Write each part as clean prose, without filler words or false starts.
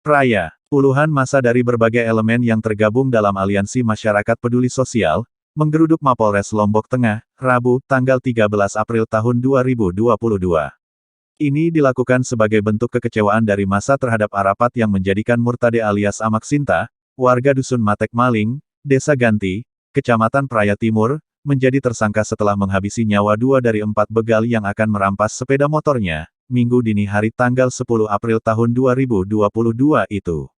Praya. Puluhan massa dari berbagai elemen yang tergabung dalam aliansi masyarakat peduli sosial, menggeruduk Mapolres Lombok Tengah, Rabu, tanggal 13 April tahun 2022. Ini dilakukan sebagai bentuk kekecewaan dari massa terhadap Arapat yang menjadikan Murtade alias Amak Sinta, warga Dusun Matek Maling, Desa Ganti, Kecamatan Praya Timur, menjadi tersangka setelah menghabisi nyawa 2 dari 4 begal yang akan merampas sepeda motornya, Minggu dini hari tanggal 10 April tahun 2022 itu.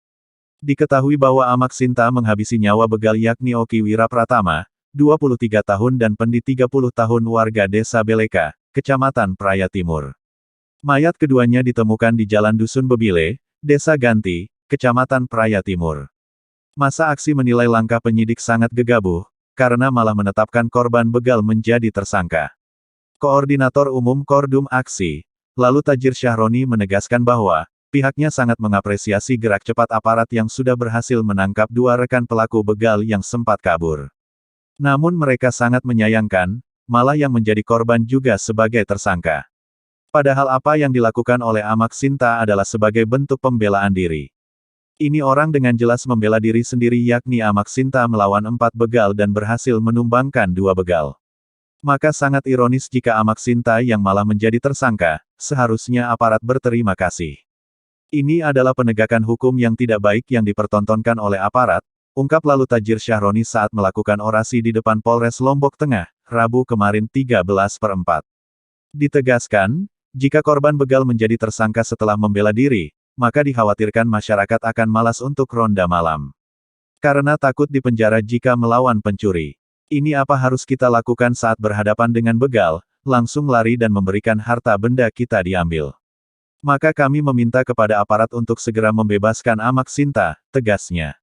Diketahui bahwa Amak Sinta menghabisi nyawa begal yakni Oki Wira Pratama, 23 tahun dan Pendi 30 tahun warga Desa Beleka, Kecamatan Praya Timur. Mayat keduanya ditemukan di Jalan Dusun Bebile, Desa Ganti, Kecamatan Praya Timur. Masa aksi menilai langkah penyidik sangat gegabah, karena malah menetapkan korban begal menjadi tersangka. Koordinator Umum Kordum Aksi, lalu Tajir Syahroni menegaskan bahwa, pihaknya sangat mengapresiasi gerak cepat aparat yang sudah berhasil menangkap 2 rekan pelaku begal yang sempat kabur. Namun mereka sangat menyayangkan, malah yang menjadi korban juga sebagai tersangka. Padahal apa yang dilakukan oleh Amak Sinta adalah sebagai bentuk pembelaan diri. Ini orang dengan jelas membela diri sendiri yakni Amak Sinta melawan 4 begal dan berhasil menumbangkan 2 begal. Maka sangat ironis jika Amak Sinta yang malah menjadi tersangka, seharusnya aparat berterima kasih. Ini adalah penegakan hukum yang tidak baik yang dipertontonkan oleh aparat, ungkap lalu Tajir Syahroni saat melakukan orasi di depan Polres Lombok Tengah, Rabu kemarin 13/4. Ditegaskan, jika korban begal menjadi tersangka setelah membela diri, maka dikhawatirkan masyarakat akan malas untuk ronda malam. Karena takut dipenjara jika melawan pencuri. Ini apa harus kita lakukan saat berhadapan dengan begal, langsung lari dan memberikan harta benda kita diambil. Maka kami meminta kepada aparat untuk segera membebaskan Amak Sinta, tegasnya.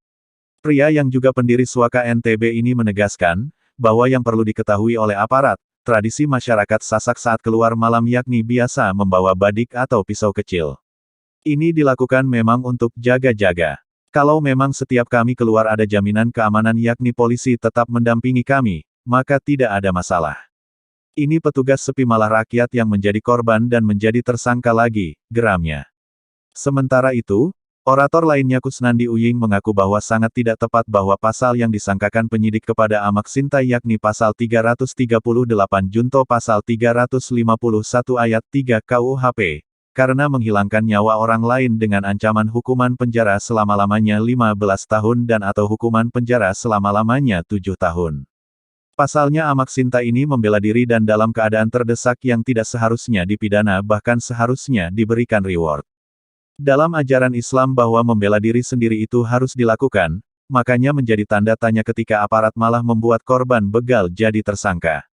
Pria yang juga pendiri Swaka NTB ini menegaskan, bahwa yang perlu diketahui oleh aparat, tradisi masyarakat Sasak saat keluar malam yakni biasa membawa badik atau pisau kecil. Ini dilakukan memang untuk jaga-jaga. Kalau memang setiap kami keluar ada jaminan keamanan yakni polisi tetap mendampingi kami, maka tidak ada masalah. Ini petugas sepi malah rakyat yang menjadi korban dan menjadi tersangka lagi, geramnya. Sementara itu, orator lainnya Kusnandi Uying mengaku bahwa sangat tidak tepat bahwa pasal yang disangkakan penyidik kepada Amak Sinta yakni pasal 338 junto pasal 351 ayat 3 KUHP, karena menghilangkan nyawa orang lain dengan ancaman hukuman penjara selama-lamanya 15 tahun dan atau hukuman penjara selama-lamanya 7 tahun. Pasalnya Amak Sinta ini membela diri dan dalam keadaan terdesak yang tidak seharusnya dipidana bahkan seharusnya diberikan reward. Dalam ajaran Islam bahwa membela diri sendiri itu harus dilakukan, makanya menjadi tanda tanya ketika aparat malah membuat korban begal jadi tersangka.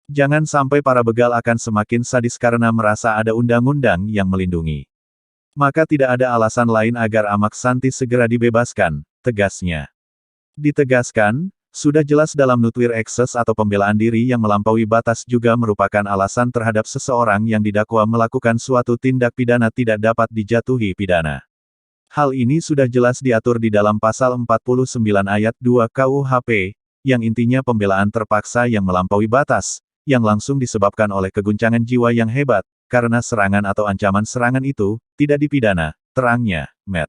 Jangan sampai para begal akan semakin sadis karena merasa ada undang-undang yang melindungi. Maka tidak ada alasan lain agar Amak Santi segera dibebaskan, tegasnya. Ditegaskan, sudah jelas dalam nutwir ekses atau pembelaan diri yang melampaui batas juga merupakan alasan terhadap seseorang yang didakwa melakukan suatu tindak pidana tidak dapat dijatuhi pidana. Hal ini sudah jelas diatur di dalam pasal 49 ayat 2 KUHP, yang intinya pembelaan terpaksa yang melampaui batas, yang langsung disebabkan oleh keguncangan jiwa yang hebat, karena serangan atau ancaman serangan itu, tidak dipidana, terangnya, Met.